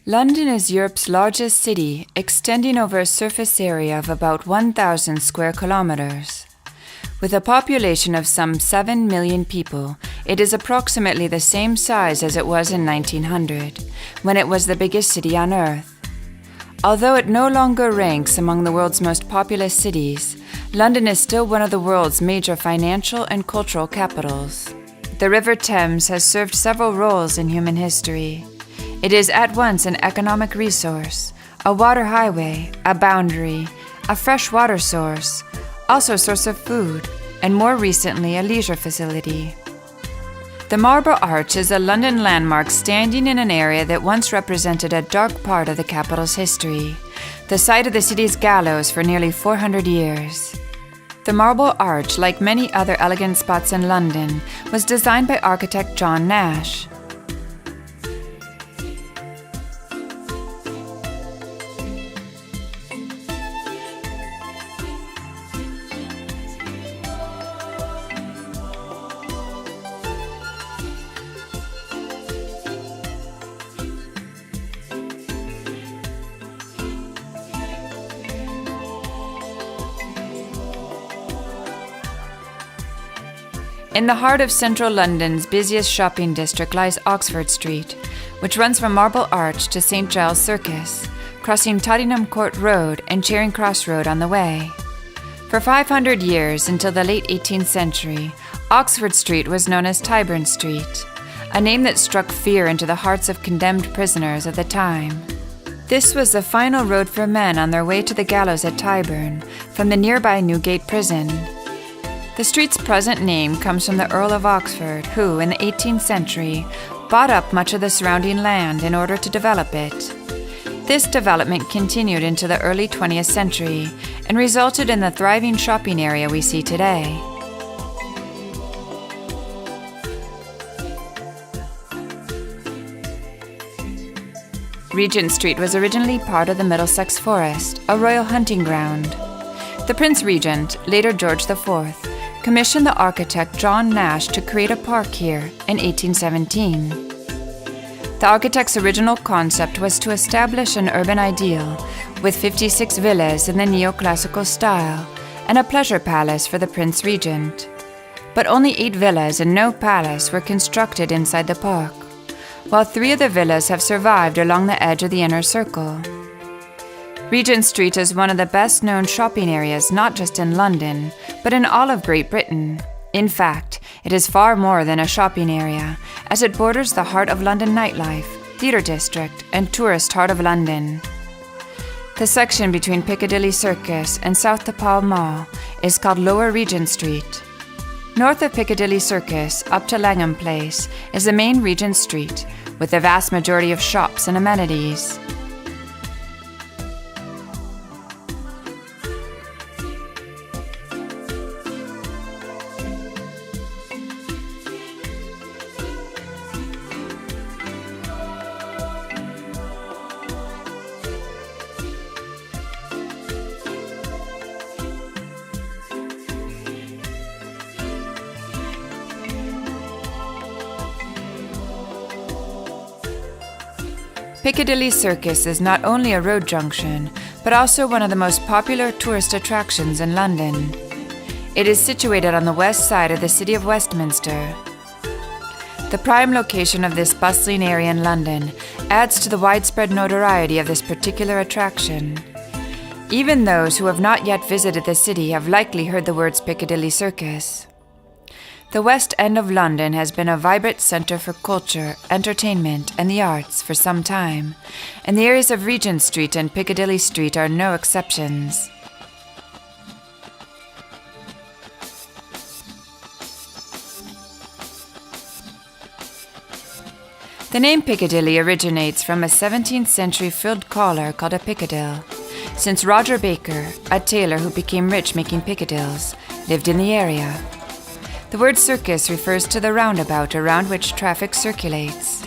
London is Europe's largest city, extending over a surface area of about 1,000 square kilometers. With a population of some 7 million people, it is approximately the same size as it was in 1900, when it was the biggest city on Earth. Although it no longer ranks among the world's most populous cities, London is still one of the world's major financial and cultural capitals. The River Thames has served several roles in human history. It is at once an economic resource, a water highway, a boundary, a fresh water source, also a source of food, and more recently a leisure facility. The Marble Arch is a London landmark standing in an area that once represented a dark part of the capital's history, the site of the city's gallows for nearly 400 years. The Marble Arch, like many other elegant spots in London, was designed by architect John Nash. In the heart of central London's busiest shopping district lies Oxford Street, which runs from Marble Arch to St. Giles Circus, crossing Tottenham Court Road and Charing Cross Road on the way. For 500 years, until the late 18th century, Oxford Street was known as Tyburn Street, a name that struck fear into the hearts of condemned prisoners of the time. This was the final road for men on their way to the gallows at Tyburn from the nearby Newgate prison. The street's present name comes from the Earl of Oxford, who, in the 18th century, bought up much of the surrounding land in order to develop it. This development continued into the early 20th century and resulted in the thriving shopping area we see today. Regent Street was originally part of the Middlesex Forest, a royal hunting ground. The Prince Regent, later George IV, commissioned the architect John Nash to create a park here in 1817. The architect's original concept was to establish an urban ideal with 56 villas in the neoclassical style and a pleasure palace for the Prince Regent. But only 8 villas and no palace were constructed inside the park, while 3 of the villas have survived along the edge of the inner circle. Regent Street is one of the best-known shopping areas not just in London, but in all of Great Britain. In fact, it is far more than a shopping area, as it borders the heart of London nightlife, theatre district, and tourist heart of London. The section between Piccadilly Circus and South the Pall Mall is called Lower Regent Street. North of Piccadilly Circus, up to Langham Place, is the main Regent Street, with the vast majority of shops and amenities. Piccadilly Circus is not only a road junction, but also one of the most popular tourist attractions in London. It is situated on the west side of the city of Westminster. The prime location of this bustling area in London adds to the widespread notoriety of this particular attraction. Even those who have not yet visited the city have likely heard the words Piccadilly Circus. The West End of London has been a vibrant centre for culture, entertainment, and the arts for some time, and the areas of Regent Street and Piccadilly Street are no exceptions. The name Piccadilly originates from a 17th century frilled collar called a piccadille, since Roger Baker, a tailor who became rich making piccadilles, lived in the area. The word circus refers to the roundabout around which traffic circulates.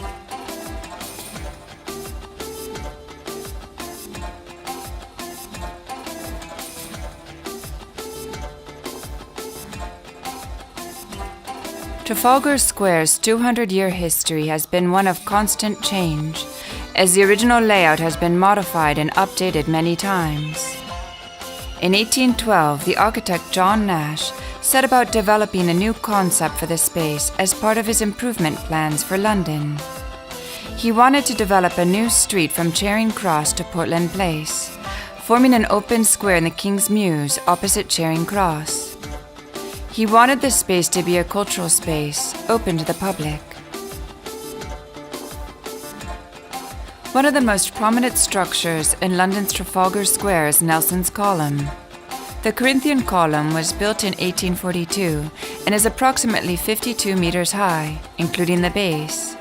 Trafalgar Square's 200-year history has been one of constant change, as the original layout has been modified and updated many times. In 1812, the architect John Nash set about developing a new concept for the space as part of his improvement plans for London. He wanted to develop a new street from Charing Cross to Portland Place, forming an open square in the King's Mews opposite Charing Cross. He wanted the space to be a cultural space, open to the public. One of the most prominent structures in London's Trafalgar Square is Nelson's Column. The Corinthian column was built in 1842 and is approximately 52 meters high, including the base.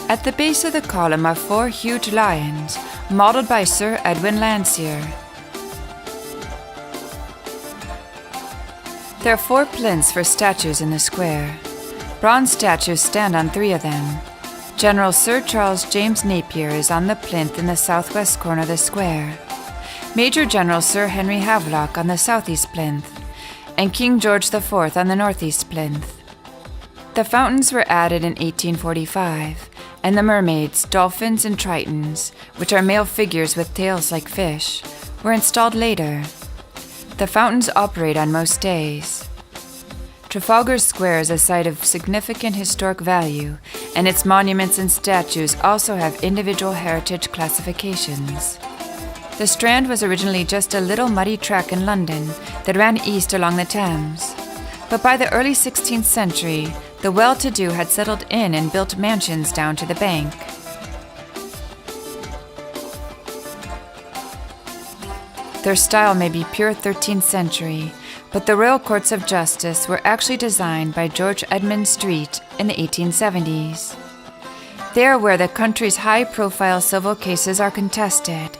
At the base of the column are 4 huge lions, modeled by Sir Edwin Landseer. There are 4 plinths for statues in the square. Bronze statues stand on 3 of them. General Sir Charles James Napier is on the plinth in the southwest corner of the square, Major General Sir Henry Havelock on the southeast plinth, and King George IV on the northeast plinth. The fountains were added in 1845, and the mermaids, dolphins, and tritons, which are male figures with tails like fish, were installed later. The fountains operate on most days. Trafalgar Square is a site of significant historic value, and its monuments and statues also have individual heritage classifications. The Strand was originally just a little muddy track in London that ran east along the Thames, but by the early 16th century, the well-to-do had settled in and built mansions down to the bank. Their style may be pure 13th century, but the Royal Courts of Justice were actually designed by George Edmund Street in the 1870s. They are where the country's high-profile civil cases are contested.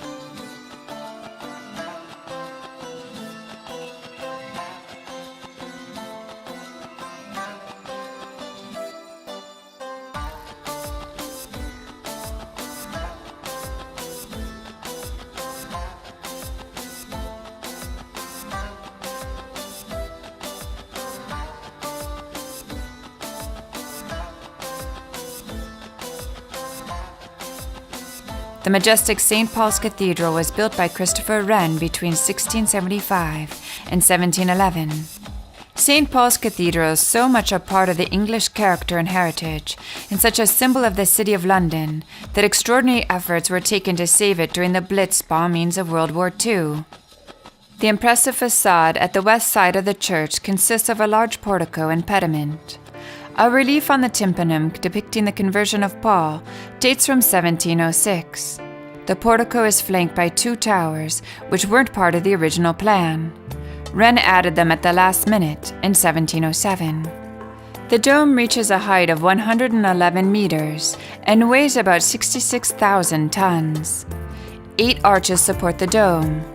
The majestic St. Paul's Cathedral was built by Christopher Wren between 1675 and 1711. St. Paul's Cathedral is so much a part of the English character and heritage, and such a symbol of the City of London, that extraordinary efforts were taken to save it during the Blitz bombings of World War II. The impressive facade at the west side of the church consists of a large portico and pediment. A relief on the tympanum depicting the conversion of Paul dates from 1706. The portico is flanked by 2 towers, which weren't part of the original plan. Wren added them at the last minute in 1707. The dome reaches a height of 111 meters and weighs about 66,000 tons. 8 arches support the dome.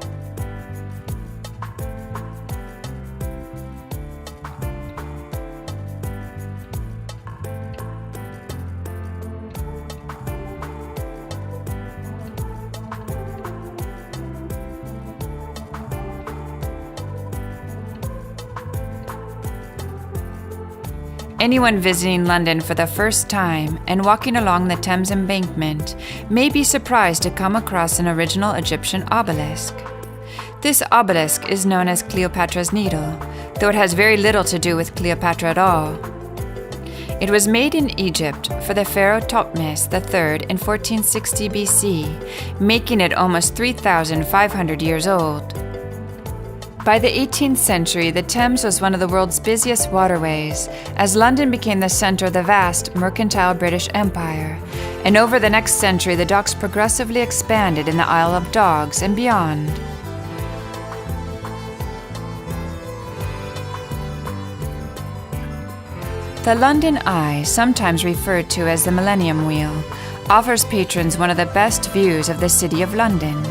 Anyone visiting London for the first time and walking along the Thames embankment may be surprised to come across an original Egyptian obelisk. This obelisk is known as Cleopatra's Needle, though it has very little to do with Cleopatra at all. It was made in Egypt for the pharaoh Thutmose III in 1460 BC, making it almost 3,500 years old. By the 18th century, the Thames was one of the world's busiest waterways, as London became the center of the vast mercantile British Empire, and over the next century the docks progressively expanded in the Isle of Dogs and beyond. The London Eye, sometimes referred to as the Millennium Wheel, offers patrons one of the best views of the City of London.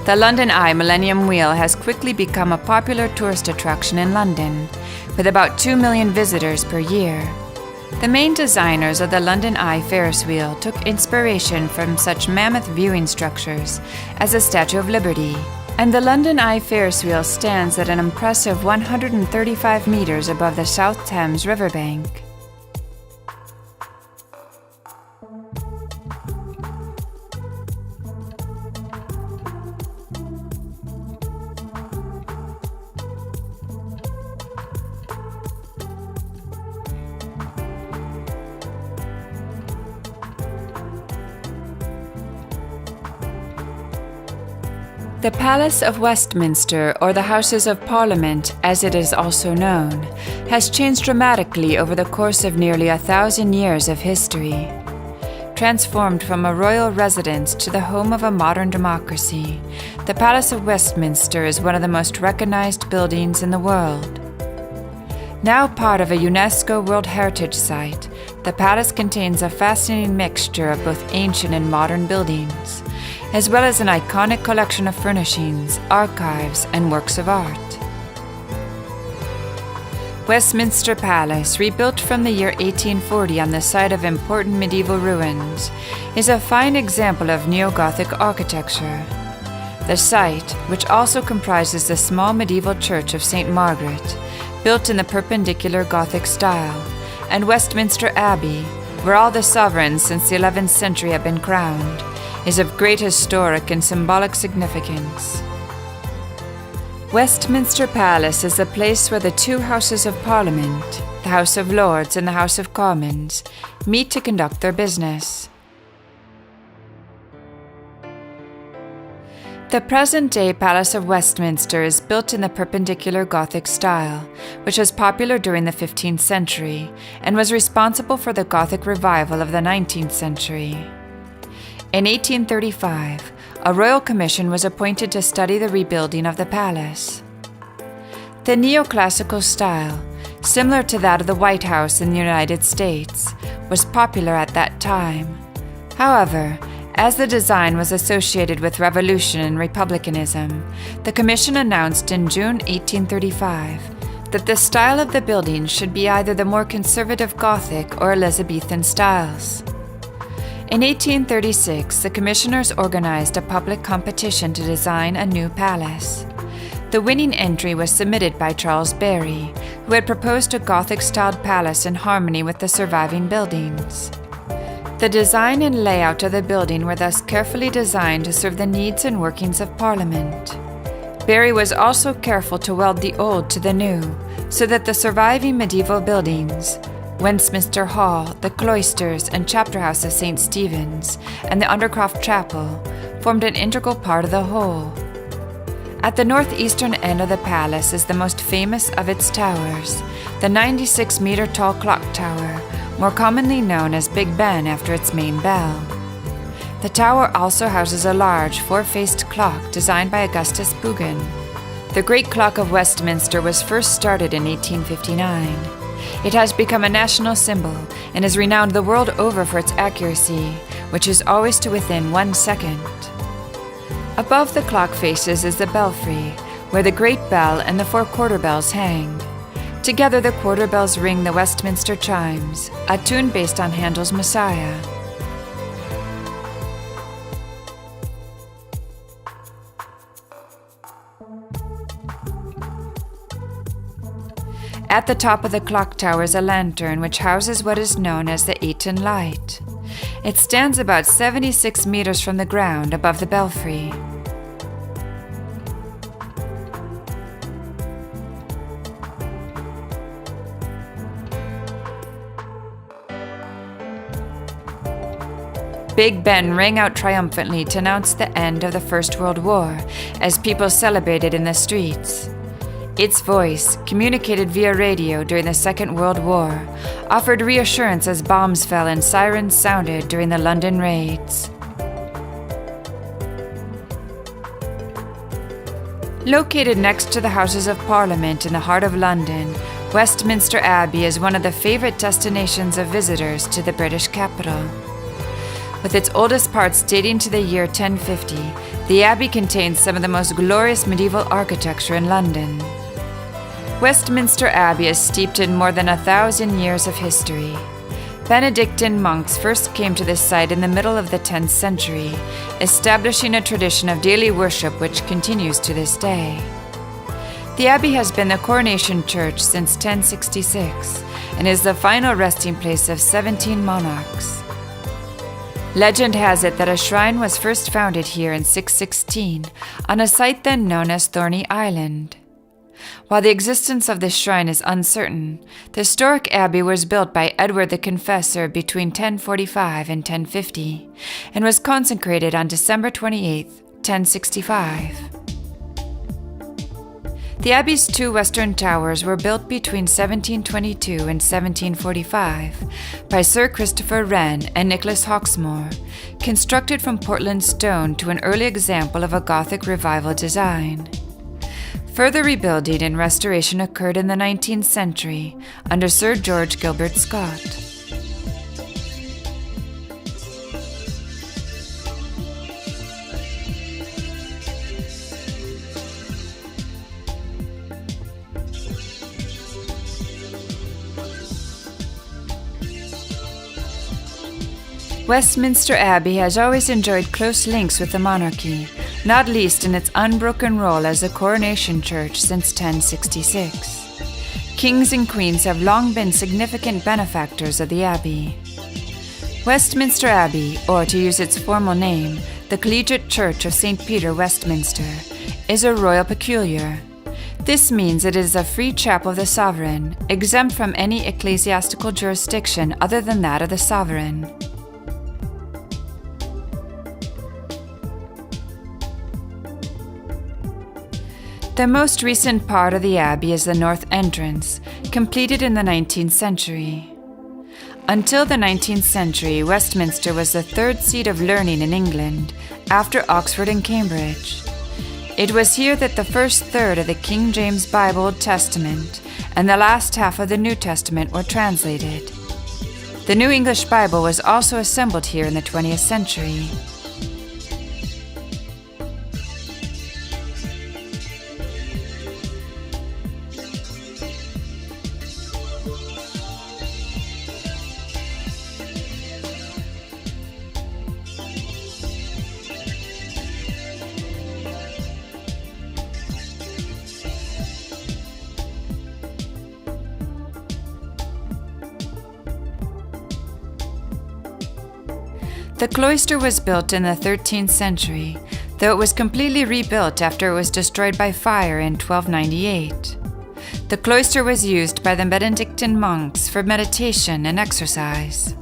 The London Eye Millennium Wheel has quickly become a popular tourist attraction in London, with about 2 million visitors per year. The main designers of the London Eye Ferris wheel took inspiration from such mammoth viewing structures as the Statue of Liberty, and the London Eye Ferris wheel stands at an impressive 135 meters above the South Thames riverbank. The Palace of Westminster, or the Houses of Parliament as it is also known, has changed dramatically over the course of nearly 1,000 years of history. Transformed from a royal residence to the home of a modern democracy, the Palace of Westminster is one of the most recognized buildings in the world. Now part of a UNESCO World Heritage Site, the palace contains a fascinating mixture of both ancient and modern buildings, as well as an iconic collection of furnishings, archives, and works of art. Westminster Palace, rebuilt from the year 1840 on the site of important medieval ruins, is a fine example of neo-Gothic architecture. The site, which also comprises the small medieval church of St. Margaret, built in the perpendicular Gothic style, and Westminster Abbey, where all the sovereigns since the 11th century have been crowned, is of great historic and symbolic significance. Westminster Palace is the place where the two Houses of Parliament, the House of Lords and the House of Commons, meet to conduct their business. The present-day Palace of Westminster is built in the perpendicular Gothic style, which was popular during the 15th century and was responsible for the Gothic revival of the 19th century. In 1835, a royal commission was appointed to study the rebuilding of the palace. The neoclassical style, similar to that of the White House in the United States, was popular at that time. However, as the design was associated with revolution and republicanism, the commission announced in June 1835 that the style of the building should be either the more conservative Gothic or Elizabethan styles. In 1836, the commissioners organized a public competition to design a new palace. The winning entry was submitted by Charles Barry, who had proposed a Gothic-styled palace in harmony with the surviving buildings. The design and layout of the building were thus carefully designed to serve the needs and workings of Parliament. Barry was also careful to weld the old to the new, so that the surviving medieval buildings, Westminster Hall, the cloisters and chapter house of St. Stephen's, and the Undercroft Chapel, formed an integral part of the whole. At the northeastern end of the palace is the most famous of its towers, the 96-meter-tall clock tower, more commonly known as Big Ben after its main bell. The tower also houses a large four-faced clock designed by Augustus Pugin. The Great Clock of Westminster was first started in 1859. It has become a national symbol and is renowned the world over for its accuracy, which is always to within 1 second. Above the clock faces is the belfry, where the great bell and the 4 quarter bells hang. Together the quarter bells ring the Westminster chimes, a tune based on Handel's Messiah. At the top of the clock tower is a lantern which houses what is known as the Ayton Light. It stands about 76 meters from the ground above the belfry. Big Ben rang out triumphantly to announce the end of the First World War as people celebrated in the streets. Its voice, communicated via radio during the Second World War, offered reassurance as bombs fell and sirens sounded during the London raids. Located next to the Houses of Parliament in the heart of London, Westminster Abbey is one of the favorite destinations of visitors to the British capital. With its oldest parts dating to the year 1050, the Abbey contains some of the most glorious medieval architecture in London. Westminster Abbey is steeped in more than 1,000 years of history. Benedictine monks first came to this site in the middle of the 10th century, establishing a tradition of daily worship which continues to this day. The Abbey has been the coronation church since 1066 and is the final resting place of 17 monarchs. Legend has it that a shrine was first founded here in 616 on a site then known as Thorney Island. While the existence of this shrine is uncertain, the historic abbey was built by Edward the Confessor between 1045 and 1050 and was consecrated on December 28, 1065. The Abbey's two western towers were built between 1722 and 1745 by Sir Christopher Wren and Nicholas Hawksmoor, constructed from Portland stone to an early example of a Gothic revival design. Further rebuilding and restoration occurred in the 19th century under Sir George Gilbert Scott. Westminster Abbey has always enjoyed close links with the monarchy, not least in its unbroken role as a coronation church since 1066. Kings and queens have long been significant benefactors of the Abbey. Westminster Abbey, or to use its formal name, the Collegiate Church of St. Peter, Westminster, is a royal peculiar. This means it is a free chapel of the sovereign, exempt from any ecclesiastical jurisdiction other than that of the sovereign. The most recent part of the Abbey is the north entrance, completed in the 19th century. Until the 19th century, Westminster was the third seat of learning in England, after Oxford and Cambridge. It was here that the first third of the King James Bible Old Testament and the last half of the New Testament were translated. The New English Bible was also assembled here in the 20th century. The cloister was built in the 13th century, though it was completely rebuilt after it was destroyed by fire in 1298. The cloister was used by the Benedictine monks for meditation and exercise.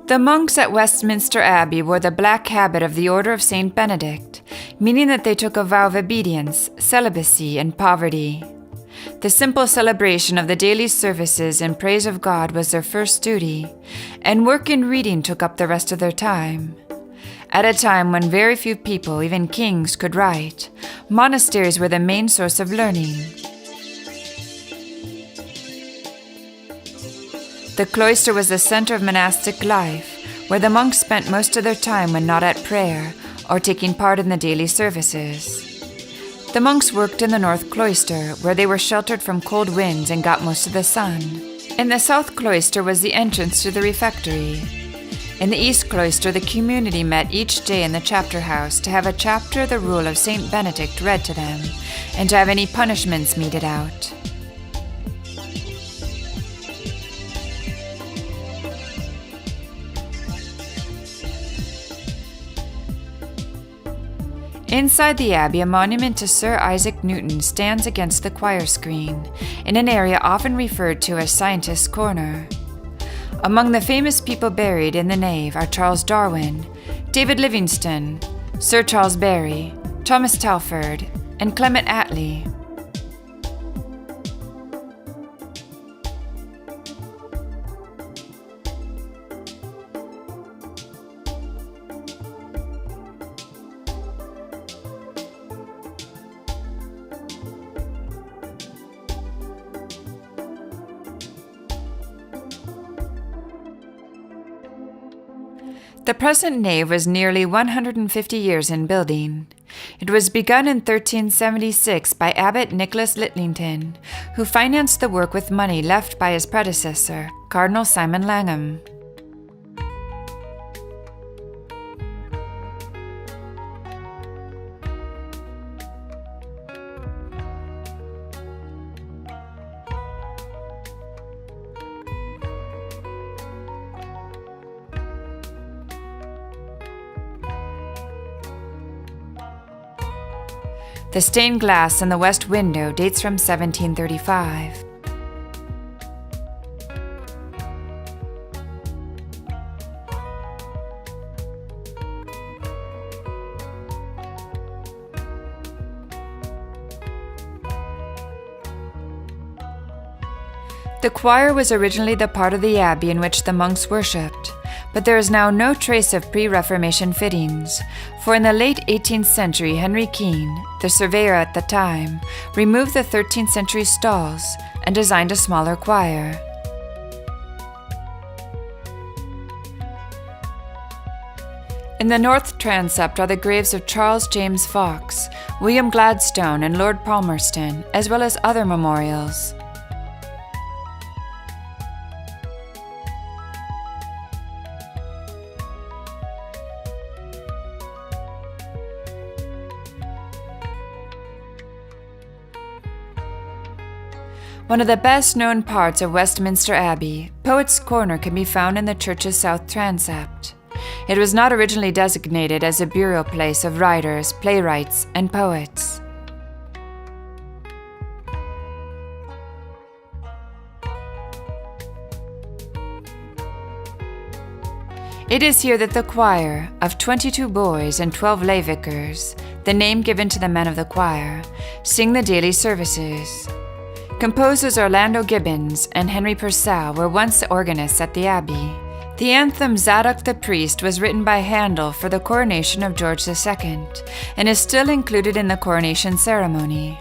The monks at Westminster Abbey wore the black habit of the Order of St. Benedict, meaning that they took a vow of obedience, celibacy, and poverty. The simple celebration of the daily services in praise of God was their first duty, and work and reading took up the rest of their time. At a time when very few people, even kings, could write, monasteries were the main source of learning. The cloister was the center of monastic life, where the monks spent most of their time when not at prayer or taking part in the daily services. The monks worked in the north cloister, where they were sheltered from cold winds and got most of the sun. In the south cloister was the entrance to the refectory. In the east cloister, the community met each day in the chapter house to have a chapter of the rule of St. Benedict read to them, and to have any punishments meted out. Inside the Abbey, a monument to Sir Isaac Newton stands against the choir screen, in an area often referred to as Scientist's Corner. Among the famous people buried in the nave are Charles Darwin, David Livingstone, Sir Charles Barry, Thomas Telford, and Clement Attlee. The present nave was nearly 150 years in building. It was begun in 1376 by Abbot Nicholas Litlington, who financed the work with money left by his predecessor, Cardinal Simon Langham. The stained glass in the west window dates from 1735. The choir was originally the part of the abbey in which the monks worshipped, but there is now no trace of pre-Reformation fittings, for in the late 18th century Henry Keene, the surveyor at the time, removed the 13th century stalls and designed a smaller choir. In the north transept are the graves of Charles James Fox, William Gladstone, and Lord Palmerston, as well as other memorials. One of the best-known parts of Westminster Abbey, Poets' Corner, can be found in the church's south transept. It was not originally designated as a burial place of writers, playwrights, and poets. It is here that the choir, of 22 boys and 12 lay vicars, the name given to the men of the choir, sing the daily services. Composers Orlando Gibbons and Henry Purcell were once the organists at the Abbey. The anthem Zadok the Priest was written by Handel for the coronation of George II and is still included in the coronation ceremony.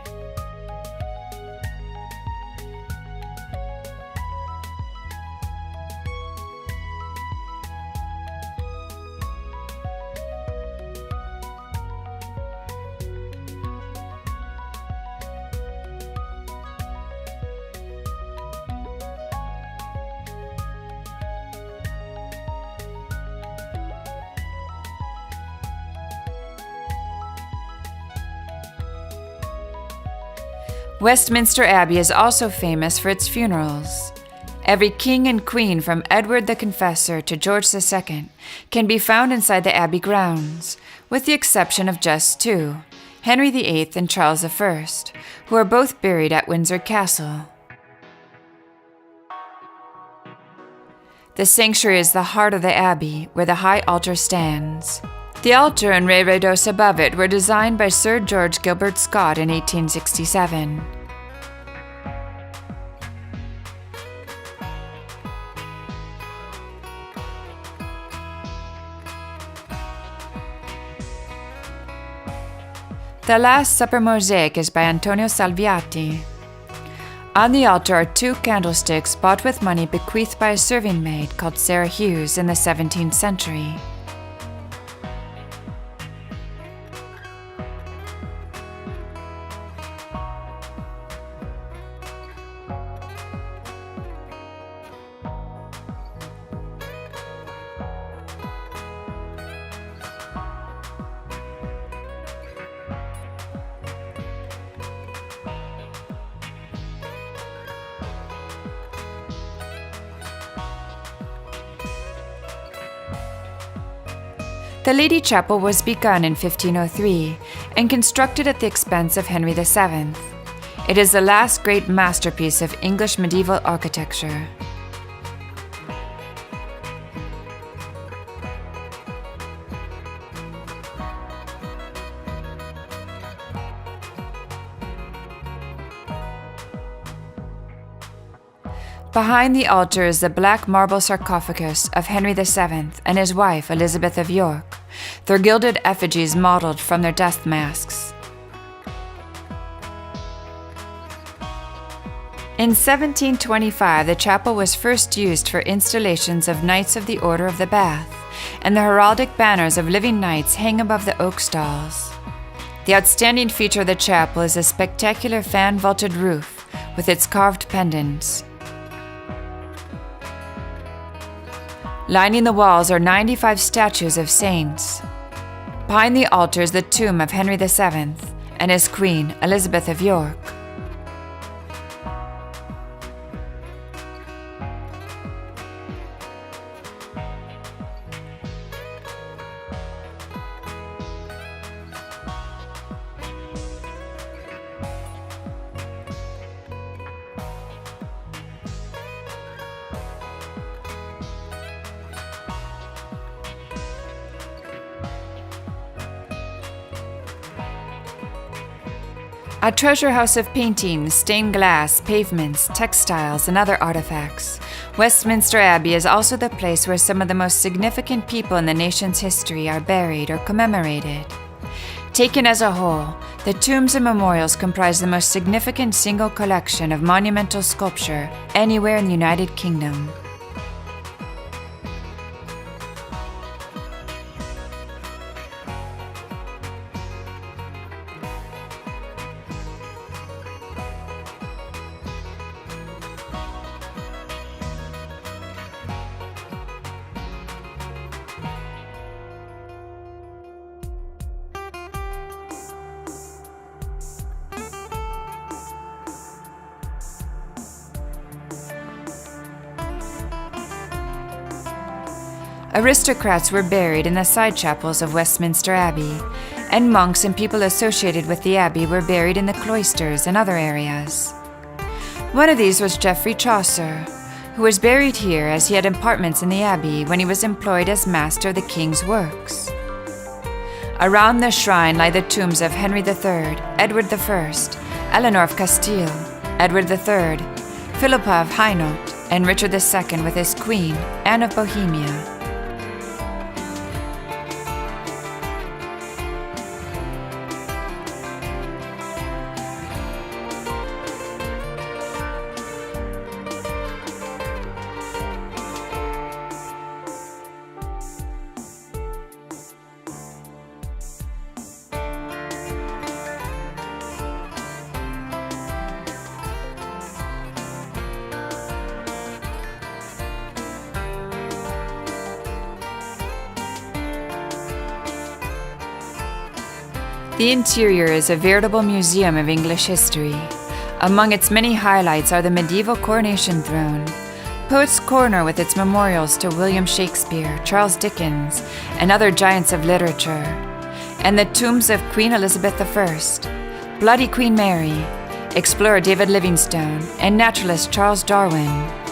Westminster Abbey is also famous for its funerals. Every king and queen from Edward the Confessor to George II can be found inside the Abbey grounds, with the exception of just two, Henry VIII and Charles I, who are both buried at Windsor Castle. The sanctuary is the heart of the Abbey, where the high altar stands. The altar and reredos above it were designed by Sir George Gilbert Scott in 1867. The Last Supper mosaic is by Antonio Salviati. On the altar are two candlesticks bought with money bequeathed by a serving maid called Sarah Hughes in the 17th century. The Lady Chapel was begun in 1503 and constructed at the expense of Henry VII. It is the last great masterpiece of English medieval architecture. Behind the altar is the black marble sarcophagus of Henry VII and his wife Elizabeth of York, their gilded effigies modeled from their death masks. In 1725, the chapel was first used for installations of Knights of the Order of the Bath, and the heraldic banners of living knights hang above the oak stalls. The outstanding feature of the chapel is a spectacular fan-vaulted roof with its carved pendants. Lining the walls are 95 statues of saints. Behind the altar is the tomb of Henry VII and his queen, Elizabeth of York. A treasure house of paintings, stained glass, pavements, textiles, and other artifacts, Westminster Abbey is also the place where some of the most significant people in the nation's history are buried or commemorated. Taken as a whole, the tombs and memorials comprise the most significant single collection of monumental sculpture anywhere in the United Kingdom. Aristocrats were buried in the side chapels of Westminster Abbey, and monks and people associated with the abbey were buried in the cloisters and other areas. One of these was Geoffrey Chaucer, who was buried here as he had apartments in the abbey when he was employed as master of the king's works. Around the shrine lie the tombs of Henry III, Edward I, Eleanor of Castile, Edward III, Philippa of Hainault, and Richard II with his queen, Anne of Bohemia. The interior is a veritable museum of English history. Among its many highlights are the medieval coronation throne, Poets' Corner with its memorials to William Shakespeare, Charles Dickens, and other giants of literature, and the tombs of Queen Elizabeth I, Bloody Queen Mary, explorer David Livingstone, and naturalist Charles Darwin.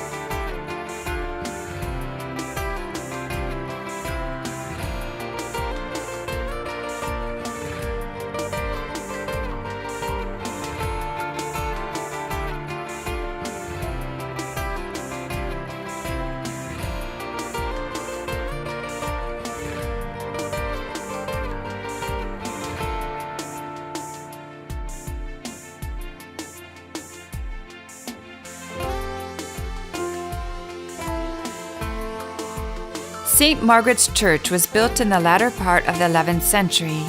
St. Margaret's Church was built in the latter part of the 11th century,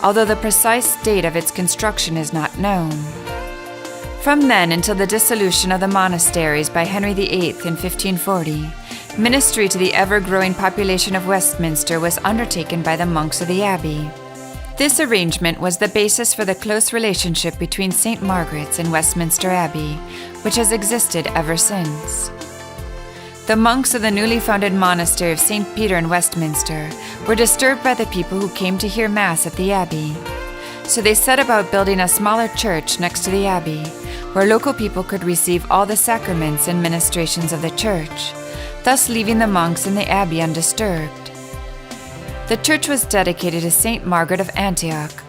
although the precise date of its construction is not known. From then until the dissolution of the monasteries by Henry VIII in 1540, ministry to the ever-growing population of Westminster was undertaken by the monks of the abbey. This arrangement was the basis for the close relationship between St. Margaret's and Westminster Abbey, which has existed ever since. The monks of the newly founded monastery of St. Peter in Westminster were disturbed by the people who came to hear Mass at the abbey. So they set about building a smaller church next to the abbey, where local people could receive all the sacraments and ministrations of the church, thus leaving the monks in the abbey undisturbed. The church was dedicated to St. Margaret of Antioch.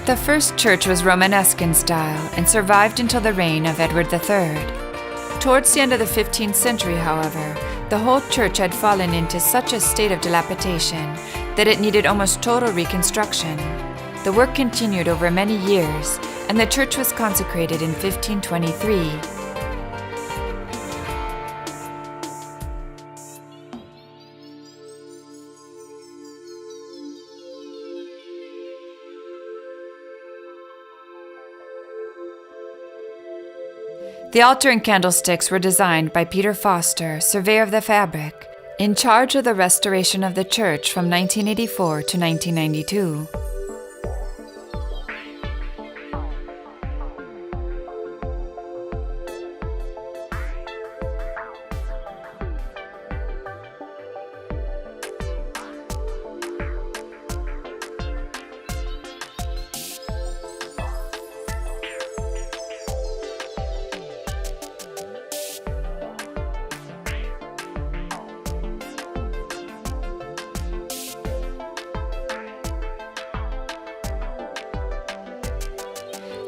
The first church was Romanesque in style and survived until the reign of Edward III. Towards the end of the 15th century, however, the whole church had fallen into such a state of dilapidation that it needed almost total reconstruction. The work continued over many years, and the church was consecrated in 1523. The altar and candlesticks were designed by Peter Foster, surveyor of the fabric, in charge of the restoration of the church from 1984 to 1992.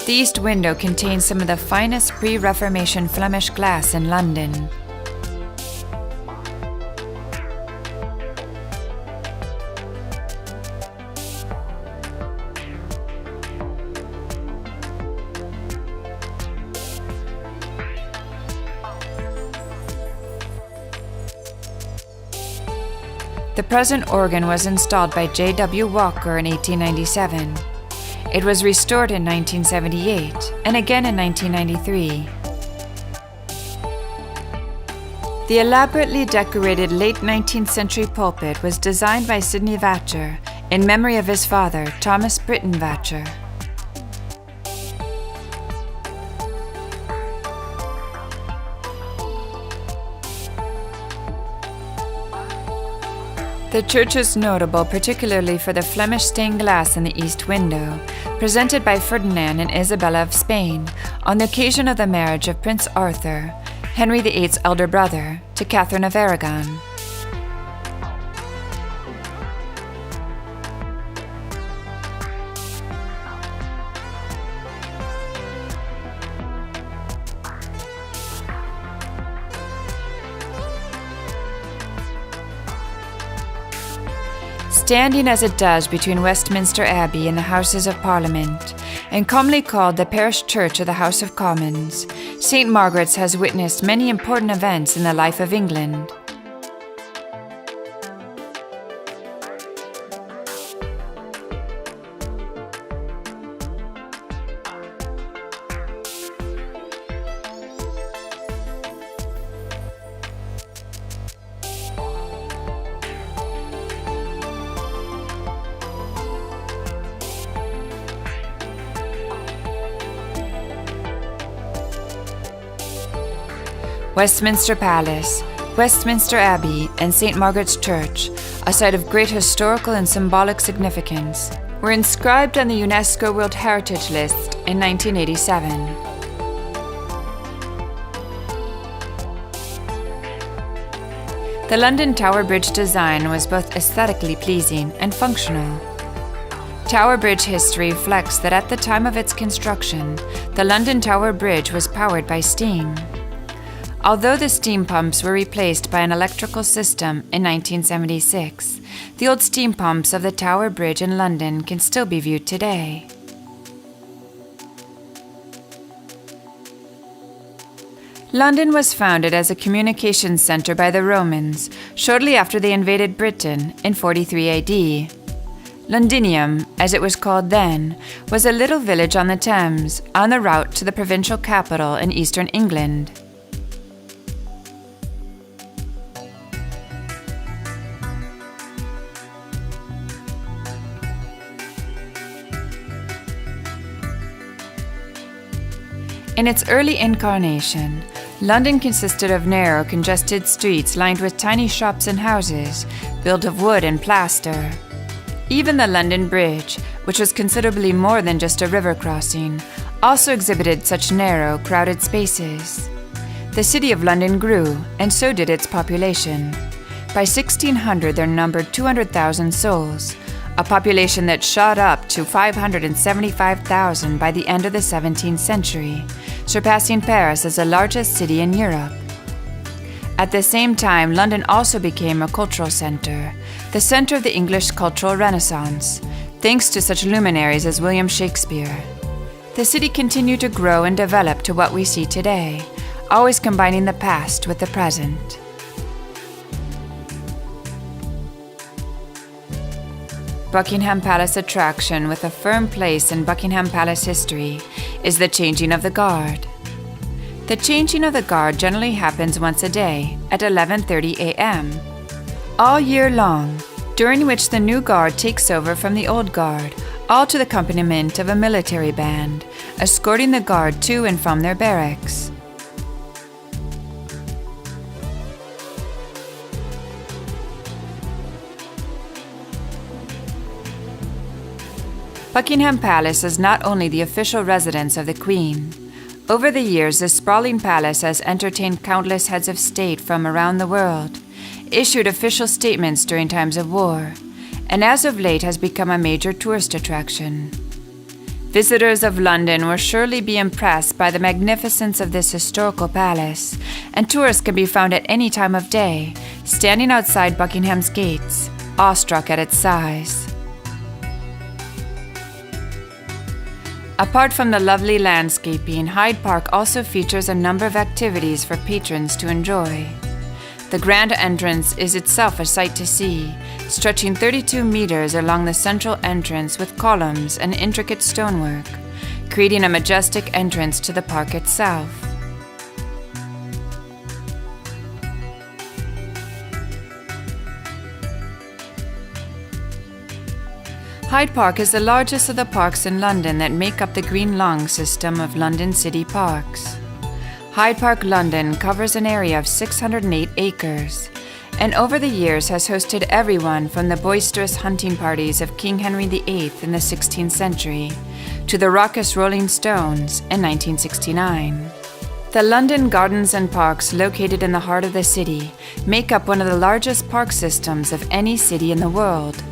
The east window contains some of the finest pre-Reformation Flemish glass in London. The present organ was installed by J.W. Walker in 1897. It was restored in 1978 and again in 1993. The elaborately decorated late 19th century pulpit was designed by Sidney Vacher in memory of his father, Thomas Britton Vacher. The church is notable particularly for the Flemish stained glass in the east window, presented by Ferdinand and Isabella of Spain on the occasion of the marriage of Prince Arthur, Henry VIII's elder brother, to Catherine of Aragon. Standing as it does between Westminster Abbey and the Houses of Parliament, and commonly called the parish church of the House of Commons, St. Margaret's has witnessed many important events in the life of England. Westminster Palace, Westminster Abbey, and St. Margaret's Church, a site of great historical and symbolic significance, were inscribed on the UNESCO World Heritage List in 1987. The London Tower Bridge design was both aesthetically pleasing and functional. Tower Bridge history reflects that at the time of its construction, the London Tower Bridge was powered by steam. Although the steam pumps were replaced by an electrical system in 1976, the old steam pumps of the Tower Bridge in London can still be viewed today. London was founded as a communications centre by the Romans shortly after they invaded Britain in 43 AD. Londinium, as it was called then, was a little village on the Thames, on the route to the provincial capital in eastern England. In its early incarnation, London consisted of narrow, congested streets lined with tiny shops and houses, built of wood and plaster. Even the London Bridge, which was considerably more than just a river crossing, also exhibited such narrow, crowded spaces. The city of London grew, and so did its population. By 1600, there numbered 200,000 souls, a population that shot up to 575,000 by the end of the 17th century, surpassing Paris as the largest city in Europe. At the same time, London also became a cultural center, the center of the English cultural renaissance, thanks to such luminaries as William Shakespeare. The city continued to grow and develop to what we see today, always combining the past with the present. Buckingham Palace attraction with a firm place in Buckingham Palace history is the changing of the guard. The changing of the guard generally happens once a day at 11:30 a.m. all year long, during which the new guard takes over from the old guard, all to the accompaniment of a military band, escorting the guard to and from their barracks. Buckingham Palace is not only the official residence of the Queen. Over the years, this sprawling palace has entertained countless heads of state from around the world, issued official statements during times of war, and as of late has become a major tourist attraction. Visitors of London will surely be impressed by the magnificence of this historical palace, and tourists can be found at any time of day, standing outside Buckingham's gates, awestruck at its size. Apart from the lovely landscaping, Hyde Park also features a number of activities for patrons to enjoy. The grand entrance is itself a sight to see, stretching 32 meters along the central entrance with columns and intricate stonework, creating a majestic entrance to the park itself. Hyde Park is the largest of the parks in London that make up the Green Lung system of London city parks. Hyde Park, London covers an area of 608 acres, and over the years has hosted everyone from the boisterous hunting parties of King Henry VIII in the 16th century to the raucous Rolling Stones in 1969. The London Gardens and Parks, located in the heart of the city, make up one of the largest park systems of any city in the world.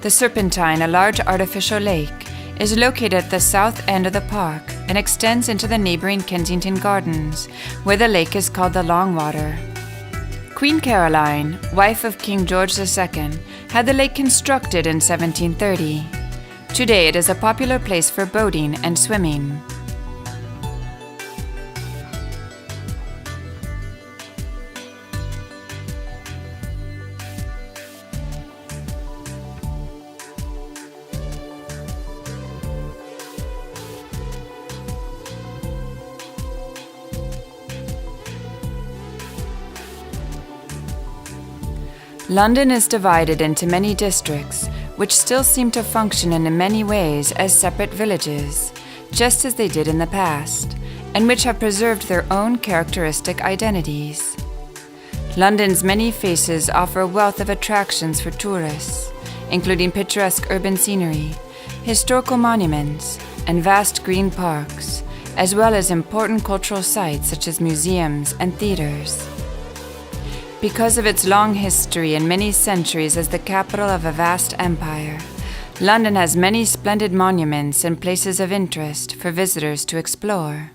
The Serpentine, a large artificial lake, is located at the south end of the park and extends into the neighboring Kensington Gardens, where the lake is called the Longwater. Queen Caroline, wife of King George II, had the lake constructed in 1730. Today it is a popular place for boating and swimming. London is divided into many districts, which still seem to function in many ways as separate villages, just as they did in the past, and which have preserved their own characteristic identities. London's many faces offer a wealth of attractions for tourists, including picturesque urban scenery, historical monuments, and vast green parks, as well as important cultural sites such as museums and theaters. Because of its long history and many centuries as the capital of a vast empire, London has many splendid monuments and places of interest for visitors to explore.